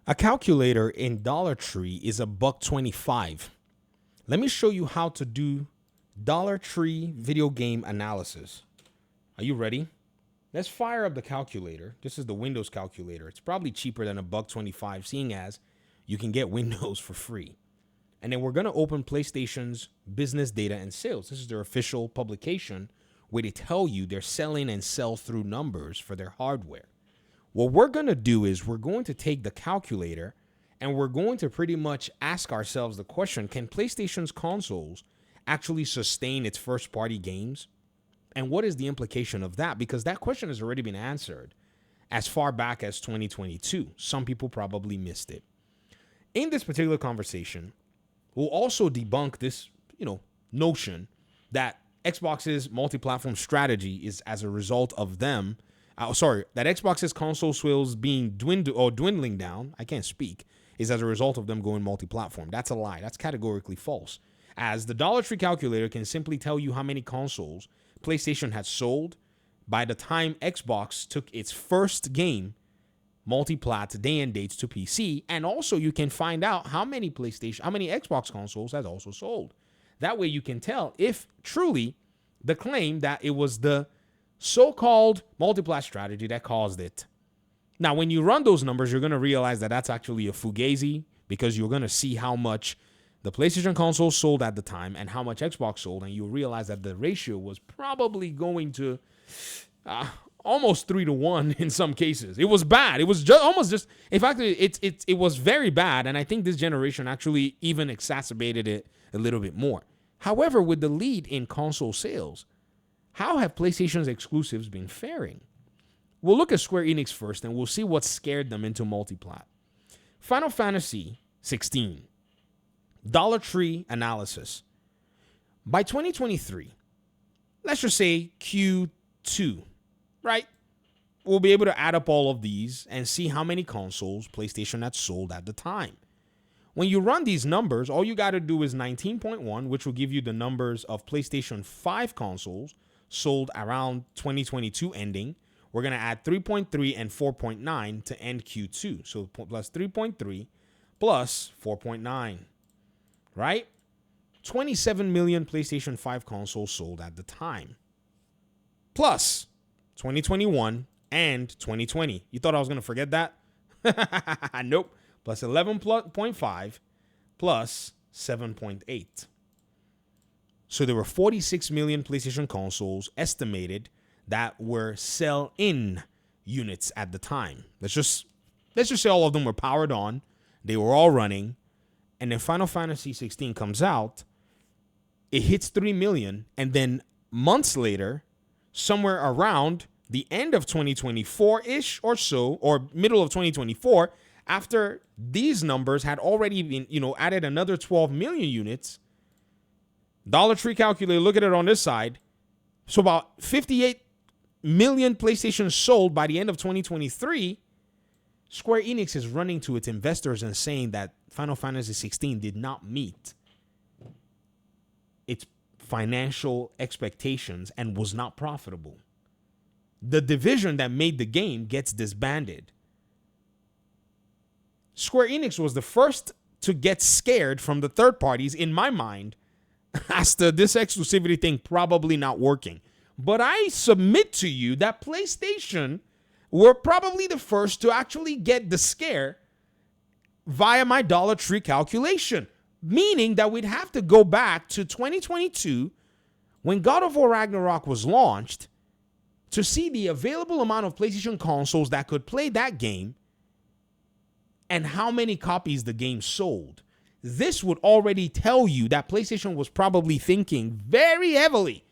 A calculator in Dollar Tree is $1.25. Let me show you how to do Dollar Tree video game analysis. Are you ready? Let's fire up the calculator. This is the Windows calculator. It's probably cheaper than $1.25, seeing as you can get Windows for free. And then we're going to open PlayStation's business data and sales. This is their official publication where they tell you they're selling and sell-through numbers for their hardware. What we're going to do is we're going to take the calculator and we're going to pretty much ask ourselves the question, can PlayStation's consoles actually sustain its first-party games? And what is the implication of that? Because that question has already been answered as far back as 2022. Some people probably missed it. In this particular conversation, we'll also debunk this, notion that Xbox's multi-platform strategy is as a result of them. That Xbox's console sales being dwindling down, I can't speak, is as a result of them going multi-platform. That's a lie. That's categorically false. As the Dollar Tree calculator can simply tell you how many consoles PlayStation had sold by the time Xbox took its first game, multi-plat day and dates to PC, and also you can find out how many Xbox consoles has also sold. That way you can tell if truly the claim that it was the so-called multi-plat strategy that caused it. Now, when you run those numbers, you're going to realize that that's actually a fugazi, because you're going to see how much the PlayStation console sold at the time and how much Xbox sold, and you'll realize that the ratio was probably going to almost 3-to-1 in some cases. It was bad. It was in fact, it was very bad, and I think this generation actually even exacerbated it a little bit more. However, with the lead in console sales, how have PlayStation's exclusives been faring? We'll look at Square Enix first, and we'll see what scared them into multiplat. Final Fantasy 16. Dollar Tree analysis. By 2023, let's just say Q2, right? We'll be able to add up all of these and see how many consoles PlayStation had sold at the time. When you run these numbers, all you got to do is 19.1, which will give you the numbers of PlayStation 5 consoles sold around 2022 ending. We're going to add 3.3 and 4.9 to end Q2. So plus 3.3 plus 4.9, right? 27 million PlayStation 5 consoles sold at the time. Plus 2021 and 2020. You thought I was going to forget that? Nope. Plus 11.5 plus 7.8. So there were 46 million PlayStation consoles estimated that were sell-in units at the time. Let's just say all of them were powered on. They were all running. And then Final Fantasy 16 comes out. It hits 3 million. And then months later, somewhere around the end of 2024-ish or so, or middle of 2024, after these numbers had already been, added another 12 million units, Dollar Tree calculator, look at it on this side. So about 58 million PlayStations sold by the end of 2023. Square Enix is running to its investors and saying that Final Fantasy 16 did not meet its financial expectations and was not profitable. The division that made the game gets disbanded. Square Enix was the first to get scared from the third parties, in my mind, as to this exclusivity thing probably not working. But I submit to you that PlayStation were probably the first to actually get the scare via my Dollar Tree calculation, meaning that we'd have to go back to 2022 when God of War Ragnarok was launched to see the available amount of PlayStation consoles that could play that game and how many copies the game sold. This would already tell you that PlayStation was probably thinking very heavily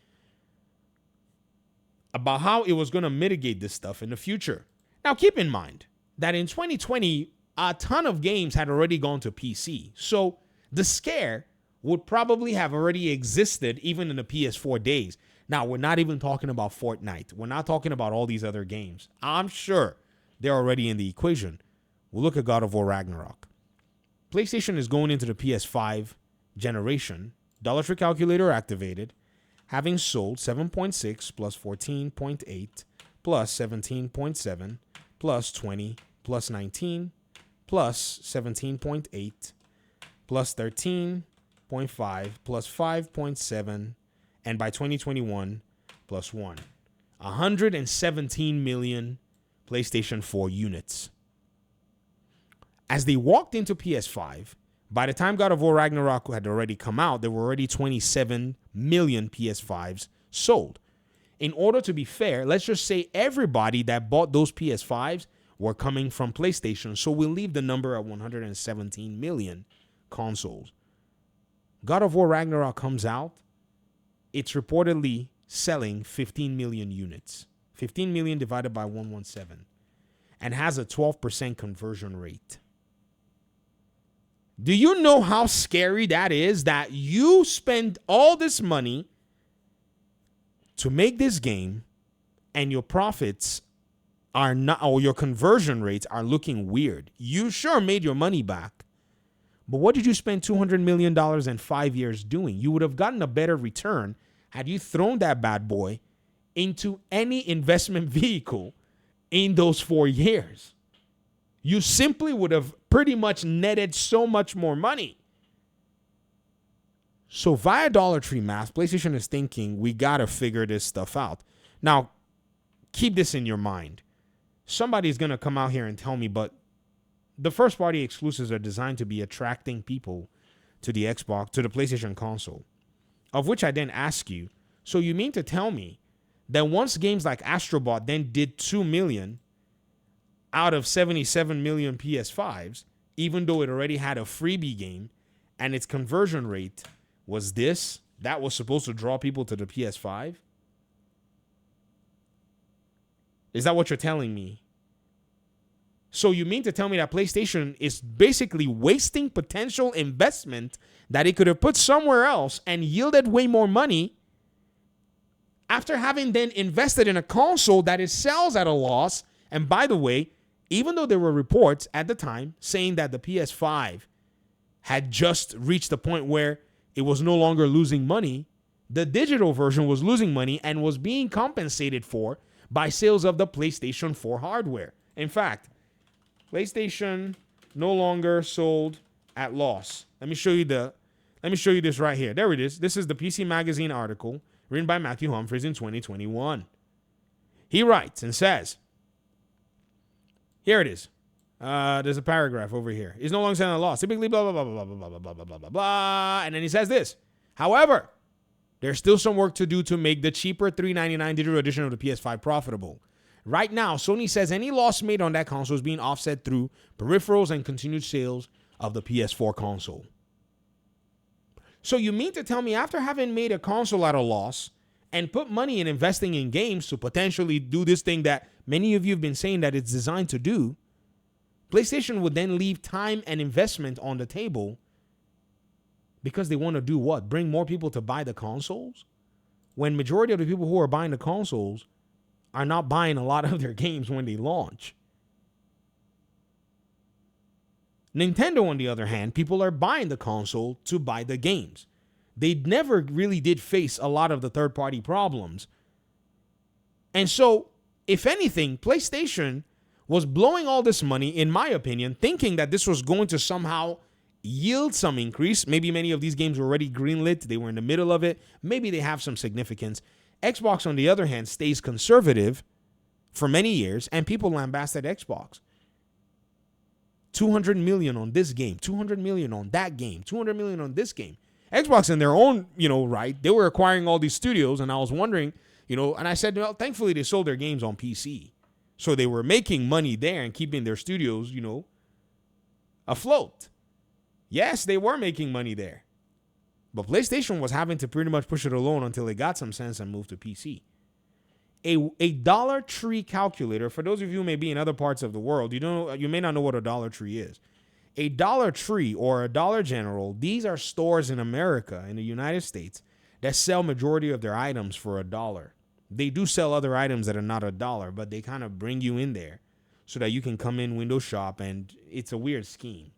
about how it was going to mitigate this stuff in the future. Now, keep in mind that in 2020, a ton of games had already gone to PC. So the scare would probably have already existed even in the PS4 days. Now, we're not even talking about Fortnite. We're not talking about all these other games. I'm sure they're already in the equation. We'll look at God of War Ragnarok. PlayStation is going into the PS5 generation. Dollar Tree calculator activated. Having sold 7.6 plus 14.8 plus 17.7 plus 20 plus 19 plus 17.8 plus 13.5 plus 5.7, and by 2021 plus 1. 117 million PlayStation 4 units. As they walked into PS5, by the time God of War Ragnarok had already come out, there were already 27 million PS5s sold. In order to be fair, let's just say everybody that bought those PS5s were coming from PlayStation, so we'll leave the number at 117 million consoles. God of War Ragnarok comes out, it's reportedly selling 15 million units. 15 million divided by 117, and has a 12% conversion rate. Do you know how scary that is? That you spend all this money to make this game and your profits are not, or your conversion rates are looking weird. You sure made your money back, but what did you spend $200 million in 5 years doing? You would have gotten a better return had you thrown that bad boy into any investment vehicle in those 4 years. You simply would have pretty much netted so much more money. So via Dollar Tree math, PlayStation is thinking, we got to figure this stuff out. Now, keep this in your mind. Somebody's going to come out here and tell me, but the first party exclusives are designed to be attracting people to the Xbox, to the PlayStation console. Of which I then ask you, so you mean to tell me that once games like Astrobot then did 2 million out of 77 million PS5s, even though it already had a freebie game and its conversion rate was this, that was supposed to draw people to the PS5? Is that what you're telling me? So you mean to tell me that PlayStation is basically wasting potential investment that it could have put somewhere else and yielded way more money after having then invested in a console that it sells at a loss? And by the way, even though there were reports at the time saying that the PS5 had just reached the point where it was no longer losing money, the digital version was losing money and was being compensated for by sales of the PlayStation 4 hardware. In fact, PlayStation no longer sold at loss. Let me show you this right here. There it is. This is the PC Magazine article written by Matthew Humphreys in 2021. He writes and says, here it is. There's a paragraph over here. He's no longer selling at loss. Typically, blah, blah, blah, blah, blah, blah, blah, blah, blah, blah, blah. And then he says this. However, there's still some work to do to make the cheaper $399 digital edition of the PS5 profitable. Right now, Sony says any loss made on that console is being offset through peripherals and continued sales of the PS4 console. So you mean to tell me after having made a console at a loss and put money in investing in games to potentially do this thing that many of you have been saying that it's designed to do, PlayStation would then leave time and investment on the table because they want to do what? Bring more people to buy the consoles? When majority of the people who are buying the consoles are not buying a lot of their games when they launch. Nintendo, on the other hand, people are buying the console to buy the games. They never really did face a lot of the third-party problems. And so, if anything, PlayStation was blowing all this money, in my opinion, thinking that this was going to somehow yield some increase. Maybe many of these games were already greenlit. They were in the middle of it. Maybe they have some significance. Xbox, on the other hand, stays conservative for many years, and people lambasted Xbox. 200 million on this game, 200 million on that game, 200 million on this game. Xbox in their own, right, they were acquiring all these studios, and I was wondering, and I said, well, thankfully they sold their games on PC. So they were making money there and keeping their studios, afloat. Yes, they were making money there. But PlayStation was having to pretty much push it alone until it got some sense and moved to PC. A Dollar Tree calculator, for those of you who may be in other parts of the world, you may not know what a Dollar Tree is. A Dollar Tree or a Dollar General, these are stores in America, in the United States, that sell majority of their items for $1. They do sell other items that are not $1, but they kind of bring you in there so that you can come in, window shop, and it's a weird scheme.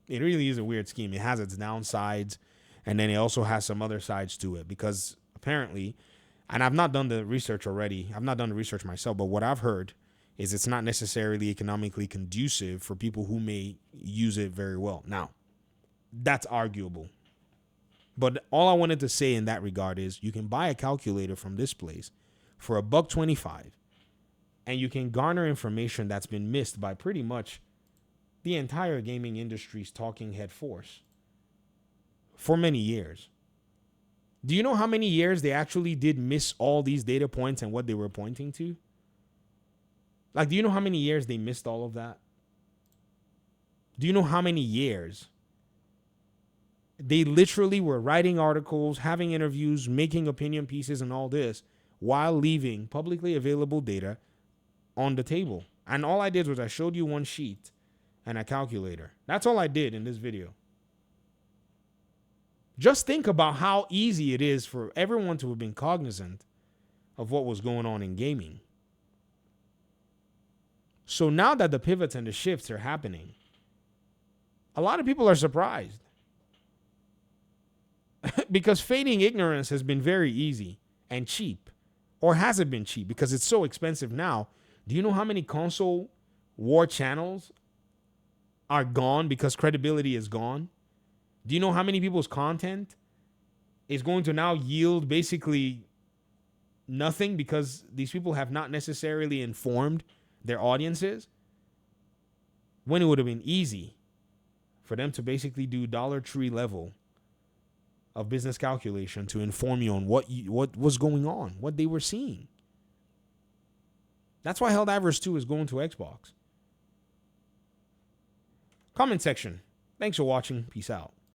It really is a weird scheme. It has its downsides, and then it also has some other sides to it, because apparently, and I've not done the research already. I've not done the research myself, but what I've heard is it's not necessarily economically conducive for people who may use it very well. Now, that's arguable. But all I wanted to say in that regard is you can buy a calculator from this place for $1.25, and you can garner information that's been missed by pretty much the entire gaming industry's talking head force for many years. Do you know how many years they actually did miss all these data points and what they were pointing to? Like, do you know how many years they missed all of that? Do you know how many years they literally were writing articles, having interviews, making opinion pieces and all this while leaving publicly available data on the table? And all I did was I showed you one sheet and a calculator. That's all I did in this video. Just think about how easy it is for everyone to have been cognizant of what was going on in gaming. So now that the pivots and the shifts are happening, a lot of people are surprised. Because feigning ignorance has been very easy and cheap. Or has it been cheap? Because it's so expensive now. Do you know how many console war channels are gone because credibility is gone? Do you know how many people's content is going to now yield basically nothing because these people have not necessarily informed their audiences? When it would have been easy for them to basically do Dollar Tree level of business calculation to inform you on what was going on, what they were seeing. That's why Helldivers 2 is going to Xbox. Comment section. Thanks for watching. Peace out.